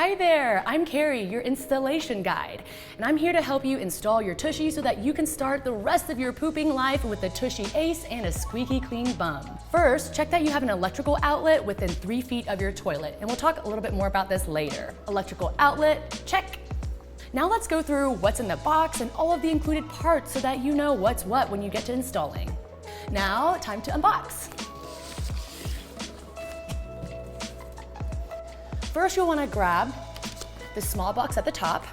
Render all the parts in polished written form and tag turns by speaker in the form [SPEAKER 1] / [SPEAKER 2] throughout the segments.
[SPEAKER 1] Hi there, I'm Carrie, your installation guide, and I'm here to help you install your Tushy so that you can start the rest of your pooping life with the TUSHY Ace and a squeaky clean bum. First, check that you have an electrical outlet within 3 feet of your toilet, and we'll talk a little bit more about this later. Electrical outlet, check. Now let's go through what's in the box and all of the included parts so that you know what's what when you get to installing. Now, time to unbox. First, you'll want to grab the small box at the top.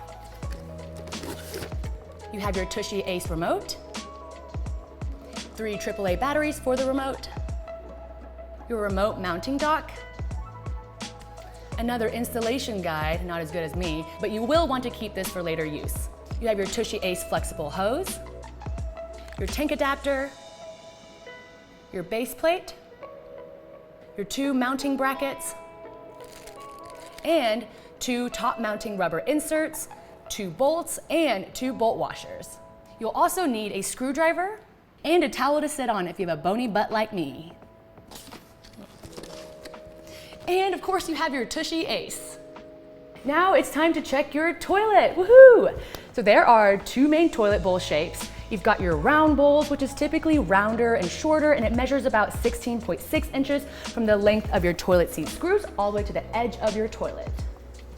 [SPEAKER 1] You have your TUSHY Ace Remote, 3 AAA batteries for the remote, your remote mounting dock, another installation guide, not as good as me, but you will want to keep this for later use. You have your TUSHY Ace flexible hose, your tank adapter, your base plate, your 2 mounting brackets, and 2 top mounting rubber inserts, 2 bolts, and 2 bolt washers. You'll also need a screwdriver and a towel to sit on if you have a bony butt like me. And of course you have your TUSHY Ace. Now it's time to check your toilet, woohoo! So there are 2 main toilet bowl shapes. You've got your round bowls, which is typically rounder and shorter, and it measures about 16.6 inches from the length of your toilet seat screws all the way to the edge of your toilet.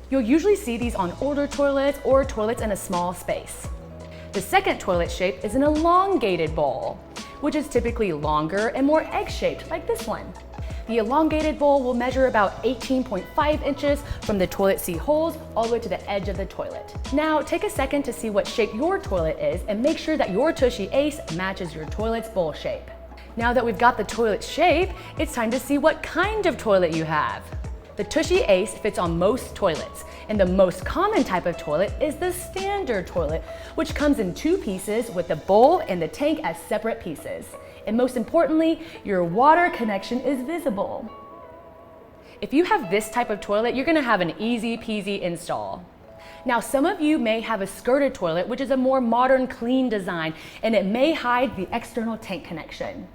[SPEAKER 1] You'll usually see these on older toilets or toilets in a small space. The second toilet shape is an elongated bowl, which is typically longer and more egg-shaped, like this one. The elongated bowl will measure about 18.5 inches from the toilet seat holes all the way to the edge of the toilet. Now, take a second to see what shape your toilet is and make sure that your TUSHY Ace matches your toilet's bowl shape. Now that we've got the toilet shape, it's time to see what kind of toilet you have. The TUSHY Ace fits on most toilets, and the most common type of toilet is the standard toilet, which comes in 2 pieces with the bowl and the tank as separate pieces. And most importantly, your water connection is visible. If you have this type of toilet, you're gonna have an easy peasy install. Now, some of you may have a skirted toilet, which is a more modern, clean design, and it may hide the external tank connection.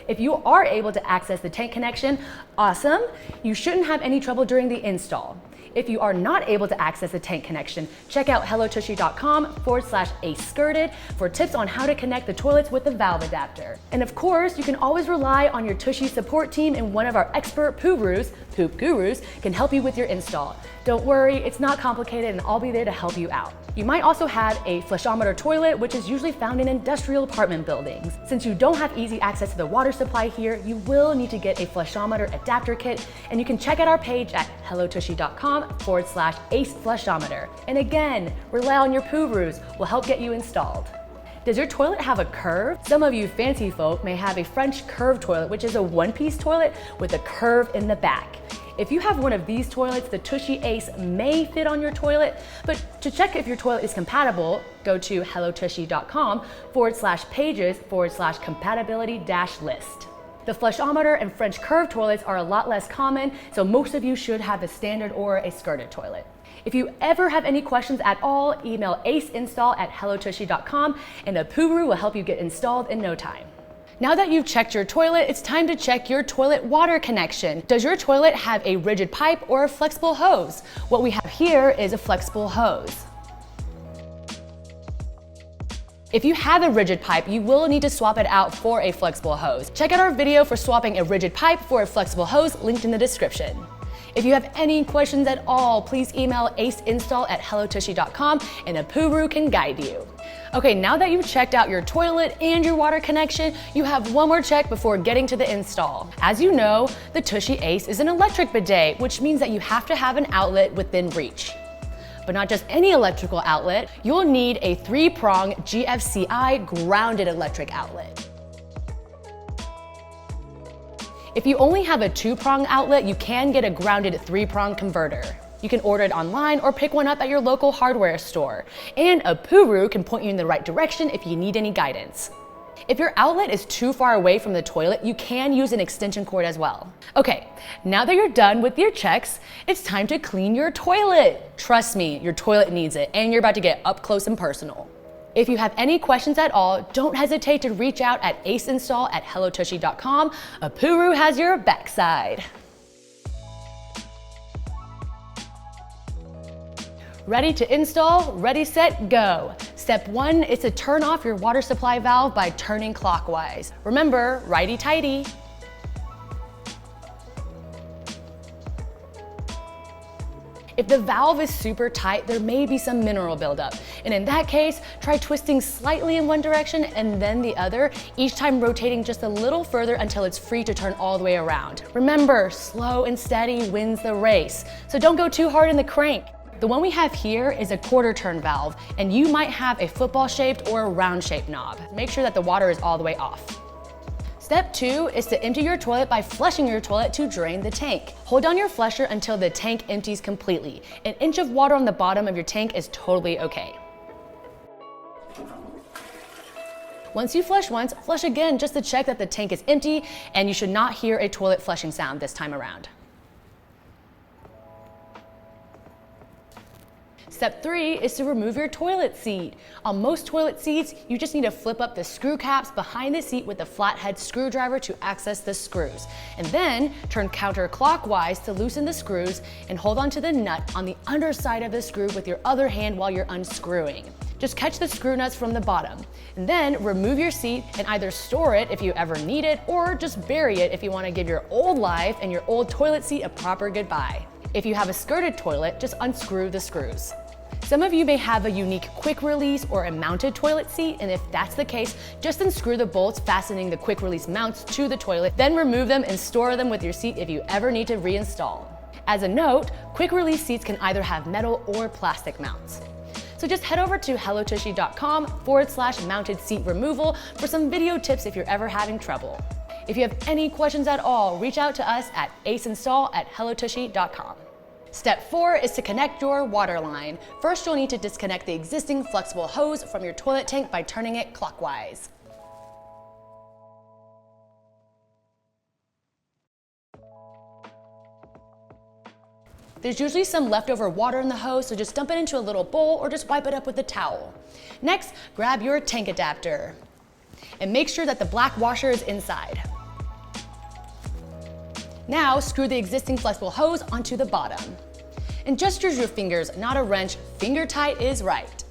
[SPEAKER 1] If you are able to access the tank connection, awesome. You shouldn't have any trouble during the install. If you are not able to access the tank connection, check out hellotushy.com/ace-skirted for tips on how to connect the toilets with the valve adapter. And of course, you can always rely on your TUSHY support team, and one of our expert Poo-rus, poop gurus, can help you with your install. Don't worry, it's not complicated, and I'll be there to help you out. You might also have a flushometer toilet, which is usually found in industrial apartment buildings. Since you don't have easy access to the water supply here, you will need to get a flushometer adapter kit, and you can check out our page at hellotushy.com/ace flushometer. And again, rely on your Poo-rus, will help get you installed. Does your toilet have a curve? Some of you fancy folk may have a French curve toilet, which is a 1-piece toilet with a curve in the back. If you have one of these toilets, the TUSHY Ace may fit on your toilet, but to check if your toilet is compatible, go to hellotushy.com/pages/compatibility-list. The flushometer and French curve toilets are a lot less common, so most of you should have a standard or a skirted toilet. If you ever have any questions at all, email aceinstall@hellotushy.com and a Poo-ru will help you get installed in no time. Now that you've checked your toilet, it's time to check your toilet water connection. Does your toilet have a rigid pipe or a flexible hose? What we have here is a flexible hose. If you have a rigid pipe, you will need to swap it out for a flexible hose. Check out our video for swapping a rigid pipe for a flexible hose, linked in the description. If you have any questions at all, please email aceinstall@hellotushy.com and a Poo-ru can guide you. Okay, now that you've checked out your toilet and your water connection, you have one more check before getting to the install. As you know, the TUSHY Ace is an electric bidet, which means that you have to have an outlet within reach. But not just any electrical outlet, you'll need a 3-prong GFCI grounded electric outlet. If you only have a 2-prong outlet, you can get a grounded 3-prong converter. You can order it online or pick one up at your local hardware store. And a Poo-ru can point you in the right direction if you need any guidance. If your outlet is too far away from the toilet, you can use an extension cord as well. Okay, now that you're done with your checks, it's time to clean your toilet. Trust me, your toilet needs it, and you're about to get up close and personal. If you have any questions at all, don't hesitate to reach out at aceinstall@hellotushy.com. A Poo-ru has your backside. Ready to install, ready, set, go. Step 1 is to turn off your water supply valve by turning clockwise. Remember, righty-tighty. If the valve is super tight, there may be some mineral buildup. And in that case, try twisting slightly in one direction and then the other, each time rotating just a little further until it's free to turn all the way around. Remember, slow and steady wins the race. So don't go too hard in the crank. The one we have here is a quarter turn valve, and you might have a football shaped or a round shaped knob. Make sure that the water is all the way off. Step 2 is to empty your toilet by flushing your toilet to drain the tank. Hold down your flusher until the tank empties completely. An inch of water on the bottom of your tank is totally okay. Once you flush once, flush again just to check that the tank is empty, and you should not hear a toilet flushing sound this time around. Step 3 is to remove your toilet seat. On most toilet seats, you just need to flip up the screw caps behind the seat with a flathead screwdriver to access the screws. And then turn counterclockwise to loosen the screws and hold onto the nut on the underside of the screw with your other hand while you're unscrewing. Just catch the screw nuts from the bottom. And then remove your seat and either store it if you ever need it or just bury it if you want to give your old life and your old toilet seat a proper goodbye. If you have a skirted toilet, just unscrew the screws. Some of you may have a unique quick release or a mounted toilet seat, and if that's the case, just unscrew the bolts fastening the quick release mounts to the toilet, then remove them and store them with your seat if you ever need to reinstall. As a note, quick release seats can either have metal or plastic mounts. So just head over to hellotushy.com/mounted seat removal for some video tips if you're ever having trouble. If you have any questions at all, reach out to us at aceinstall@hellotushy.com. Step 4 is to connect your water line. First, you'll need to disconnect the existing flexible hose from your toilet tank by turning it clockwise. There's usually some leftover water in the hose, so just dump it into a little bowl or just wipe it up with a towel. Next, grab your tank adapter and make sure that the black washer is inside. Now, screw the existing flexible hose onto the bottom. And just use your fingers, not a wrench. Finger tight is right.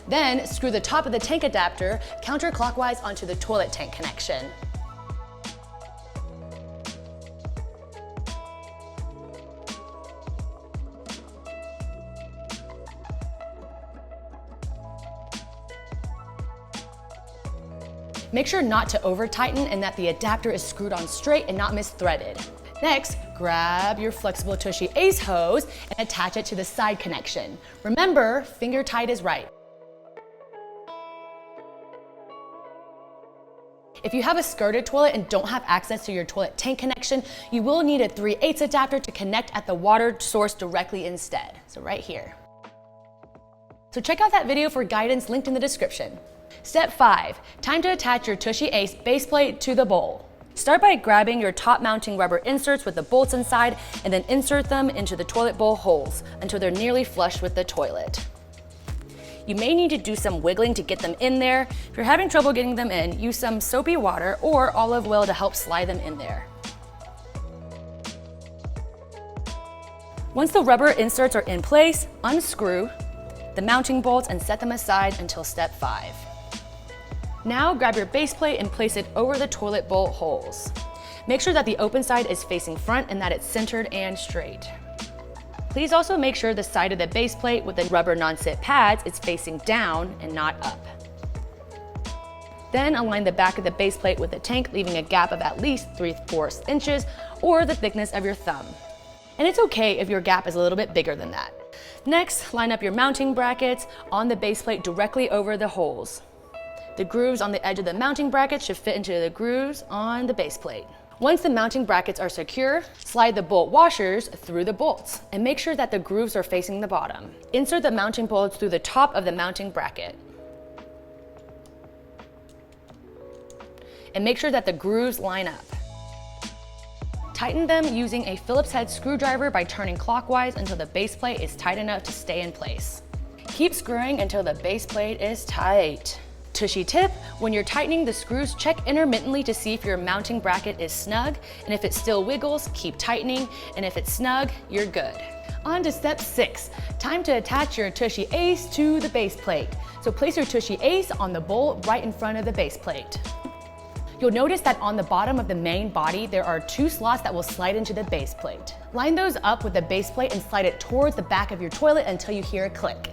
[SPEAKER 1] Then, screw the top of the tank adapter counterclockwise onto the toilet tank connection. Make sure not to over tighten and that the adapter is screwed on straight and not misthreaded. Next, grab your flexible TUSHY Ace hose and attach it to the side connection. Remember, finger tight is right. If you have a skirted toilet and don't have access to your toilet tank connection, you will need a 3/8 adapter to connect at the water source directly instead. So right here. So check out that video for guidance linked in the description. Step 5, time to attach your TUSHY Ace baseplate to the bowl. Start by grabbing your top mounting rubber inserts with the bolts inside and then insert them into the toilet bowl holes until they're nearly flush with the toilet. You may need to do some wiggling to get them in there. If you're having trouble getting them in, use some soapy water or olive oil to help slide them in there. Once the rubber inserts are in place, unscrew the mounting bolts and set them aside until step 5. Now grab your base plate and place it over the toilet bowl holes. Make sure that the open side is facing front and that it's centered and straight. Please also make sure the side of the base plate with the rubber non-sit pads is facing down and not up. Then align the back of the base plate with the tank, leaving a gap of at least 3/4 inches or the thickness of your thumb. And it's okay if your gap is a little bit bigger than that. Next, line up your mounting brackets on the base plate directly over the holes. The grooves on the edge of the mounting brackets should fit into the grooves on the base plate. Once the mounting brackets are secure, slide the bolt washers through the bolts and make sure that the grooves are facing the bottom. Insert the mounting bolts through the top of the mounting bracket. And make sure that the grooves line up. Tighten them using a Phillips head screwdriver by turning clockwise until the base plate is tight enough to stay in place. Keep screwing until the base plate is tight. Tushy tip, when you're tightening the screws, check intermittently to see if your mounting bracket is snug, and if it still wiggles, keep tightening, and if it's snug, you're good. On to step 6, time to attach your Tushy Ace to the base plate. So place your Tushy Ace on the bowl right in front of the base plate. You'll notice that on the bottom of the main body, there are 2 slots that will slide into the base plate. Line those up with the base plate and slide it towards the back of your toilet until you hear a click.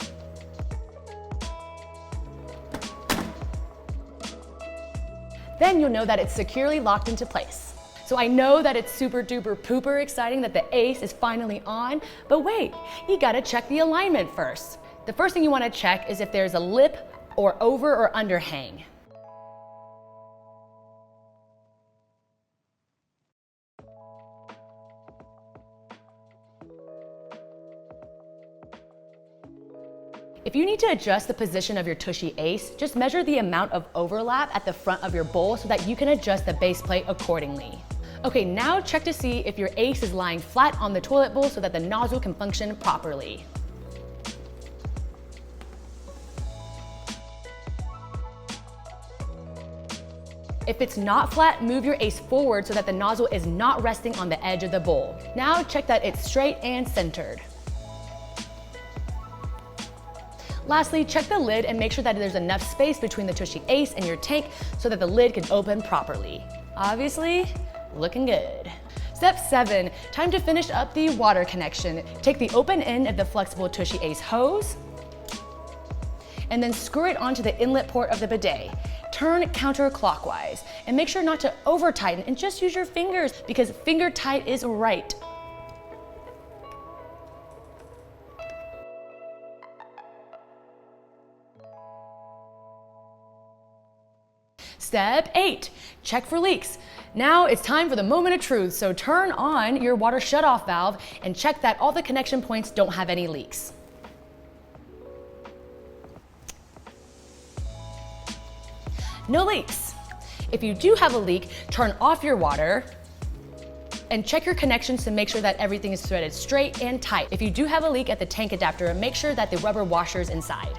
[SPEAKER 1] Then you'll know that it's securely locked into place. So I know that it's super duper pooper exciting that the Ace is finally on, but wait, you gotta check the alignment first. The first thing you wanna check is if there's a lip or over or underhang. If you need to adjust the position of your Tushy Ace, just measure the amount of overlap at the front of your bowl so that you can adjust the base plate accordingly. Okay, now check to see if your Ace is lying flat on the toilet bowl so that the nozzle can function properly. If it's not flat, move your Ace forward so that the nozzle is not resting on the edge of the bowl. Now check that it's straight and centered. Lastly, check the lid and make sure that there's enough space between the Tushy Ace and your tank so that the lid can open properly. Obviously, looking good. Step 7, time to finish up the water connection. Take the open end of the flexible Tushy Ace hose and then screw it onto the inlet port of the bidet. Turn counterclockwise and make sure not to over tighten and just use your fingers because finger tight is right. Step 8, check for leaks. Now it's time for the moment of truth, so turn on your water shutoff valve and check that all the connection points don't have any leaks. No leaks. If you do have a leak, turn off your water and check your connections to make sure that everything is threaded straight and tight. If you do have a leak at the tank adapter, make sure that the rubber washer is inside.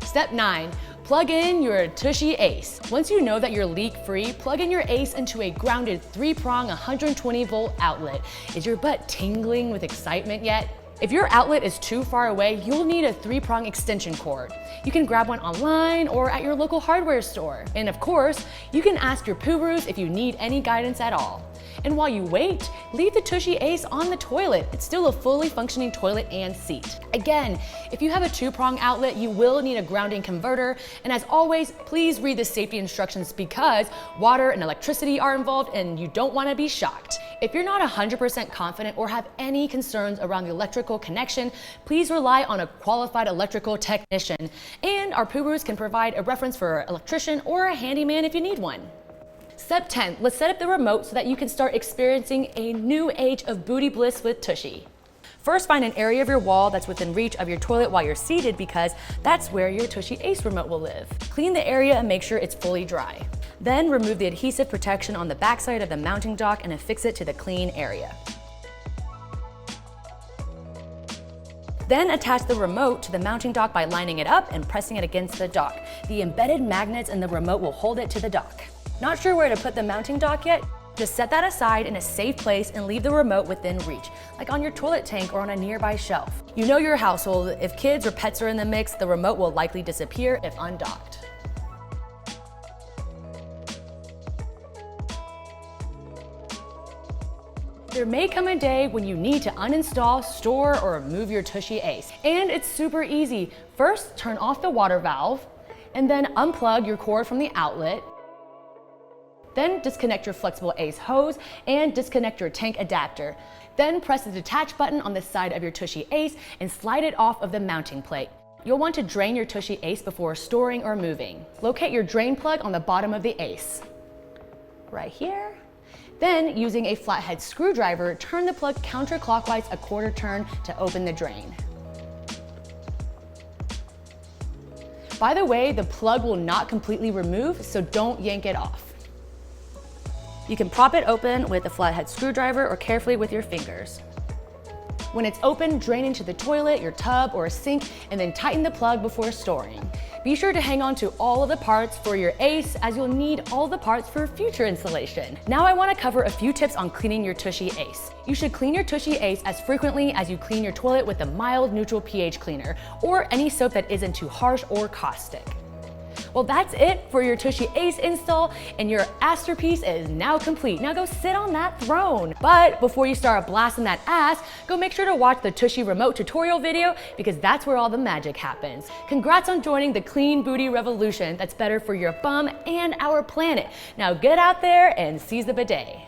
[SPEAKER 1] Step 9, plug in your Tushy Ace. Once you know that you're leak-free, plug in your Ace into a grounded 3-prong 120-volt outlet. Is your butt tingling with excitement yet? If your outlet is too far away, you'll need a 3-prong extension cord. You can grab one online or at your local hardware store. And of course, you can ask your Poo-rus if you need any guidance at all. And while you wait, leave the Tushy Ace on the toilet. It's still a fully functioning toilet and seat. Again, if you have a 2-prong outlet, you will need a grounding converter. And as always, please read the safety instructions because water and electricity are involved and you don't want to be shocked. If you're not 100% confident or have any concerns around the electrical connection, please rely on a qualified electrical technician. And our Poo-rus can provide a reference for an electrician or a handyman if you need one. Step 10, let's set up the remote so that you can start experiencing a new age of booty bliss with Tushy. First, find an area of your wall that's within reach of your toilet while you're seated because that's where your TUSHY Ace Remote will live. Clean the area and make sure it's fully dry. Then remove the adhesive protection on the backside of the mounting dock and affix it to the clean area. Then attach the remote to the mounting dock by lining it up and pressing it against the dock. The embedded magnets in the remote will hold it to the dock. Not sure where to put the mounting dock yet? Just set that aside in a safe place and leave the remote within reach, like on your toilet tank or on a nearby shelf. You know your household, if kids or pets are in the mix, the remote will likely disappear if undocked. There may come a day when you need to uninstall, store, or remove your Tushy Ace. And it's super easy. First, turn off the water valve, and then unplug your cord from the outlet. Then disconnect your flexible Ace hose and disconnect your tank adapter. Then press the detach button on the side of your Tushy Ace and slide it off of the mounting plate. You'll want to drain your Tushy Ace before storing or moving. Locate your drain plug on the bottom of the Ace. Right here. Then, using a flathead screwdriver, turn the plug counterclockwise a quarter turn to open the drain. By the way, the plug will not completely remove, so don't yank it off. You can prop it open with a flathead screwdriver or carefully with your fingers. When it's open, drain into the toilet, your tub, or a sink, and then tighten the plug before storing. Be sure to hang on to all of the parts for your Ace, as you'll need all the parts for future installation. Now I want to cover a few tips on cleaning your TUSHY Ace. You should clean your TUSHY Ace as frequently as you clean your toilet with a mild neutral pH cleaner, or any soap that isn't too harsh or caustic. Well, that's it for your TUSHY Ace install, and your masterpiece is now complete. Now go sit on that throne. But before you start blasting that ass, go make sure to watch the TUSHY Remote tutorial video, because that's where all the magic happens. Congrats on joining the clean booty revolution that's better for your bum and our planet. Now get out there and seize the bidet.